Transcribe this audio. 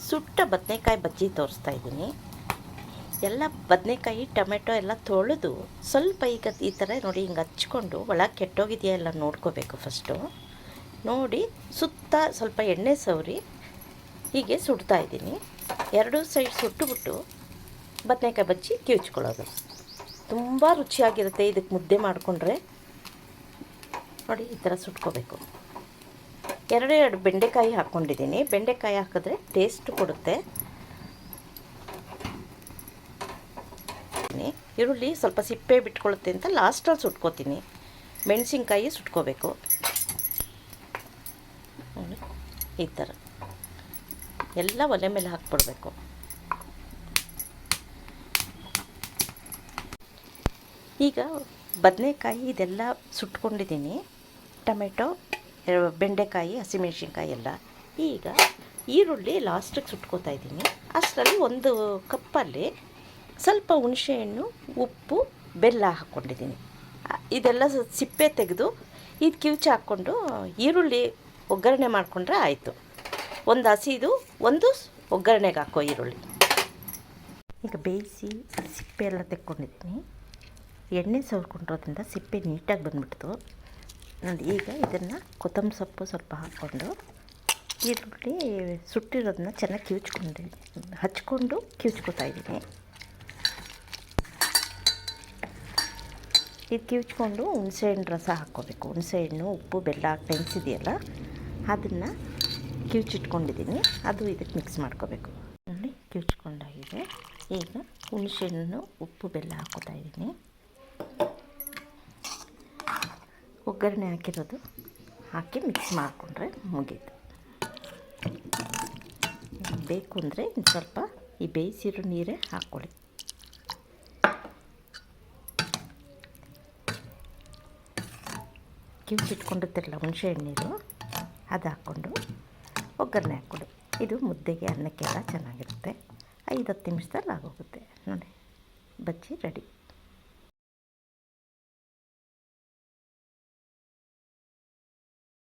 ಸುಟ್ಟ ಬದನೆಕಾಯಿ ಬಜ್ಜಿ ತೋರಿಸ್ತಾ ಇದ್ದೀನಿ. ಎಲ್ಲ ಬದನೆಕಾಯಿ ಟೊಮೆಟೊ ಎಲ್ಲ ತೊಳೆದು ಸ್ವಲ್ಪ ಈಗ ಈ ಥರ ನೋಡಿ ಹಿಂಗೆ ಹಚ್ಕೊಂಡು ಒಳಗೆ ಕೆಟ್ಟೋಗಿದೆಯಾ ಎಲ್ಲ ನೋಡ್ಕೋಬೇಕು. ಫಸ್ಟು ನೋಡಿ ಸುತ್ತ ಸ್ವಲ್ಪ ಎಣ್ಣೆ ಸವರಿ ಹೀಗೆ ಸುಡ್ತಾ ಇದ್ದೀನಿ. ಎರಡೂ ಸೈಡ್ ಸುಟ್ಟುಬಿಟ್ಟು ಬದನೆಕಾಯಿ ಬಜ್ಜಿ ಕಿವುಚ್ಕೊಳ್ಳೋದು ತುಂಬ ರುಚಿಯಾಗಿರುತ್ತೆ. ಇದಕ್ಕೆ ಮುದ್ದೆ ಮಾಡಿಕೊಂಡ್ರೆ ನೋಡಿ ಈ ಥರ ಸುಟ್ಕೋಬೇಕು. ಎರಡು ಬೆಂಡೆಕಾಯಿ ಹಾಕ್ಕೊಂಡಿದ್ದೀನಿ. ಬೆಂಡೆಕಾಯಿ ಹಾಕಿದ್ರೆ ಟೇಸ್ಟ್ ಕೊಡುತ್ತೆ. ಈರುಳ್ಳಿ ಸ್ವಲ್ಪ ಸಿಪ್ಪೆ ಬಿಟ್ಕೊಳ್ಳುತ್ತೆ ಅಂತ ಲಾಸ್ಟಲ್ಲಿ ಸುಟ್ಕೋತೀನಿ. ಮೆಣಸಿನ್ಕಾಯಿ ಸುಟ್ಕೋಬೇಕು ಈ ಥರ ಎಲ್ಲ ಒಲೆ ಮೇಲೆ ಹಾಕ್ಬಿಡ್ಬೇಕು. ಈಗ ಬದನೆಕಾಯಿ ಇದೆಲ್ಲ ಸುಟ್ಕೊಂಡಿದ್ದೀನಿ. ಟೊಮೆಟೊ, ಬೆಂಡೆಕಾಯಿ, ಹಸಿಮೆಣ್ಸಿನ್ಕಾಯಿ ಎಲ್ಲ. ಈಗ ಈರುಳ್ಳಿ ಲಾಸ್ಟಿಗೆ ಸುಟ್ಕೋತಾ ಇದ್ದೀನಿ. ಅಷ್ಟರಲ್ಲಿ ಒಂದು ಕಪ್ಪಲ್ಲಿ ಸ್ವಲ್ಪ ಹುಣಸೆಹಣ್ಣು, ಉಪ್ಪು, ಬೆಲ್ಲ ಹಾಕ್ಕೊಂಡಿದ್ದೀನಿ. ಇದೆಲ್ಲ ಸಿಪ್ಪೆ ತೆಗೆದು ಇದು ಕಿವುಚಿ ಹಾಕ್ಕೊಂಡು ಈರುಳ್ಳಿ ಒಗ್ಗರಣೆ ಮಾಡಿಕೊಂಡ್ರೆ ಆಯಿತು. ಒಂದು ಹಸಿದು ಒಂದು ಒಗ್ಗರಣೆಗೆ ಹಾಕೋ ಈರುಳ್ಳಿ. ಈಗ ಬೇಯಿಸಿ ಸಿಪ್ಪೆ ಎಲ್ಲ ತೆಕ್ಕೊಂಡಿದ್ದೀನಿ. ಎಣ್ಣೆ ಸವರ್ಕೊಂಡಿರೋದ್ರಿಂದ ಸಿಪ್ಪೆ ನೀಟಾಗಿ ಬಂದ್ಬಿಡ್ತು ನೋಡಿ. ಈಗ ಇದನ್ನು ಕೊತ್ತಂಬರಿ ಸೊಪ್ಪು ಸ್ವಲ್ಪ ಹಾಕ್ಕೊಂಡು ಈರುಳ್ಳಿ ಸುಟ್ಟಿರೋದನ್ನ ಚೆನ್ನಾಗಿ ಹಚ್ಕೊಂಡು ಕಿವುಚ್ಕೊತಾ ಇದ್ದೀನಿ. ಇದು ಕಿವುಚ್ಕೊಂಡು ಹುಣಸೆಹಣ್ಣು ರಸ ಹಾಕ್ಕೋಬೇಕು. ಹುಣಸೆಹಣ್ಣು, ಉಪ್ಪು, ಬೆಲ್ಲ ಹಾಕಿ ನೆನೆಸಿದೆಯಲ್ಲ ಅದನ್ನು ಕಿವುಚಿಟ್ಕೊಂಡಿದ್ದೀನಿ. ಅದು ಇದಕ್ಕೆ ಮಿಕ್ಸ್ ಮಾಡ್ಕೋಬೇಕು ನೋಡಿ. ಕಿವುಚ್ಕೊಂಡಾಗಿದೆ. ಈಗ ಹುಣಸೆಹಣ್ಣು, ಉಪ್ಪು, ಬೆಲ್ಲ ಹಾಕ್ಕೋತಾ ಇದ್ದೀನಿ. ಒಗ್ಗರಣೆ ಹಾಕಿರೋದು ಹಾಕಿ ಮಿಕ್ಸ್ ಮಾಡಿಕೊಂಡ್ರೆ ಮುಗೀತು. ಬೇಕು ಅಂದರೆ ಇನ್ನು ಸ್ವಲ್ಪ ಈ ಬೇಯಿಸಿರೋ ನೀರೇ ಹಾಕ್ಕೊಳ್ಳಿ. ಕಿವುಚಿಟ್ಕೊಂಡಿರ್ತಿರಲ್ಲ ಹುಣಸೆಹಣ್ಣು ನೀರು, ಅದು ಹಾಕ್ಕೊಂಡು ಒಗ್ಗರಣೆ ಹಾಕ್ಕೊಡಿ. ಇದು ಮುದ್ದೆಗೆ, ಅನ್ನಕ್ಕೆಲ್ಲ ಚೆನ್ನಾಗಿರುತ್ತೆ. 5-10 ನಿಮಿಷದಲ್ಲಿ ಆಗೋಗುತ್ತೆ ನೋಡಿ. ಬಜ್ಜಿ ರೆಡಿ.